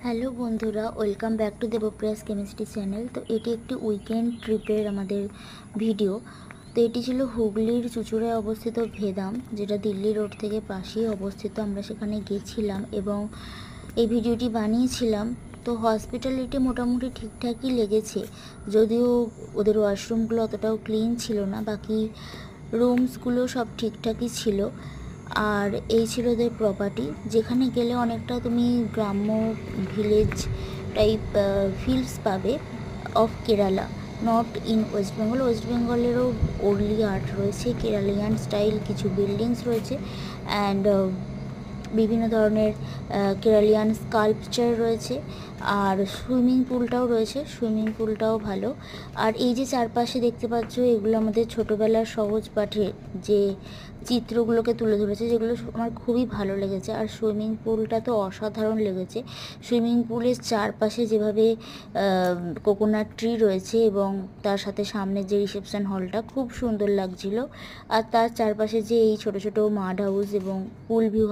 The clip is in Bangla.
হ্যালো বন্ধুরা, welcome back to Debprayas chemistry channel. তো এটি একটি উইকেন্ড ট্রিপের আমাদের ভিডিও। তো এটি ছিল হুগলির চুঁচুড়ায় অবস্থিত ভেদাম, যেটা দিল্লি রোড থেকে পাশেই অবস্থিত। আমরা সেখানে গেছিলাম এবং এই ভিডিওটি বানিয়েছিলাম। তো হসপিটালিটি মোটামুটি ঠিকঠাকই লেগেছে, যদিও ওদের ওয়াশরুমগুলো অতটাও ক্লিন ছিল না, বাকি রুমসগুলো সব ঠিকঠাকই ছিল। আর এই ছিল ওদের প্রপার্টি, যেখানে গেলে অনেকটা তুমি গ্রাম্য ভিলেজ টাইপ ফিলস পাবে of Kerala, not in West Bengal. West বেঙ্গলেরও ওর্লি আর্ট রয়েছে, কেরালিয়ান স্টাইল কিছু বিল্ডিংস রয়েছে, অ্যান্ড বিভিন্ন ধরনের কেরালিয়ান স্কাল্পচার রয়েছে। আর সুইমিং পুলটাও রয়েছে, সুইমিং পুলটাও ভালো। আর এই যে চারপাশে দেখতে পাচ্ছ, এগুলো আমাদের ছোটোবেলার সহজ পাঠের যে চিত্রগুলোকে তুলে ধরেছে, যেগুলো আমার খুবই ভালো লেগেছে। আর সুইমিং পুলটা তো অসাধারণ লেগেছে। সুইমিং পুলের চারপাশে যেভাবে কোকোনাট ট্রি রয়েছে এবং তার সাথে সামনের যে রিসেপশন হলটা খুব সুন্দর লাগছিল। আর তার চারপাশে যে এই ছোটো ছোটো মাড হাউস এবং পুল ভিউ